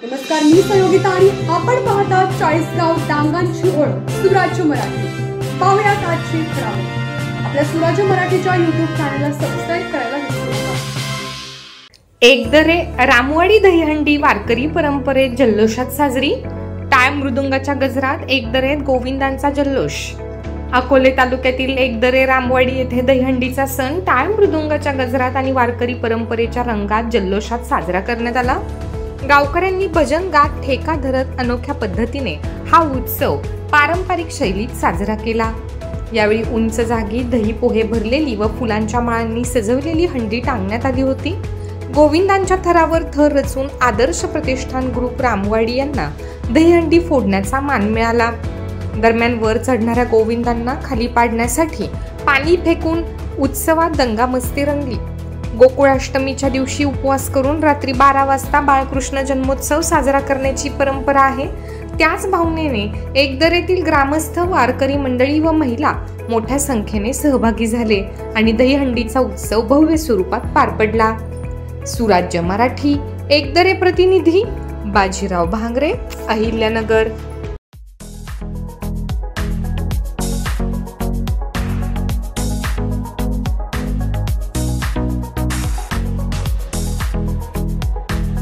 नमस्कार, मी सहयोगिता आणि आपण पाहता 40गाव डांगांची ओळख सुराज्य मराठी। पाहुयात आजची खबरं। आपल्या सुराज्य मराठीच्या YouTube चॅनलला सबस्क्राइब करायला विसरू नका। एकदरे रामवाडी दहीहंडी वारकरी परंपरेत जल्लोषात साजरी। टाळ मृदुंगाच्या गजरात एकदरेत गोविंदांचा जल्लोष। अकोले तालुक्यातील एकदरे रामवाडी येथे दहीहंडीचा सण टाळ मृदुंगाच्या गजरात आणि वारकरी परंपरेच्या रंगात जल्लोषात साजरा करण्यात आला। गावकऱ्यांनी भजन गात ठेका धरत अनोख्या पद्धतीने हा उत्सव पारंपरिक शैलीत साजरा केला। यावेळी उंच जागी दही पोहे भरलेली व फुलांच्या माळांनी सजवलेली हंडी टांगण्यात आली होती। गोविंदांच्या थरावर थर रचून आदर्श प्रतिष्ठान ग्रुप रामवाडी यांना दहीहंडी फोडण्याचा मान मिळाला। दरम्यान वर चढणाऱ्या गोविंदांना खाली पाडण्यासाठी पाणी फेकून उत्सवात दंगामस्ती रंगली। गोकुळाष्टमीच्या दिवशी उपवास करून रात्री 12 वाजता बाळकृष्ण जन्मोत्सव साजरा करण्याची परंपरा आहे। त्याच भावनेने एकदरेतील ग्रामस्थ, वारकरी मंडळी व महिला मोठ्या संख्येने सहभागी झाले आणि दहीहंडीचा उत्सव भव्य स्वरूपात पार पडला। सुराज्य मराठी एकदरे प्रतिनिधी बाजीराव भांगरे, अहिल्यानगर।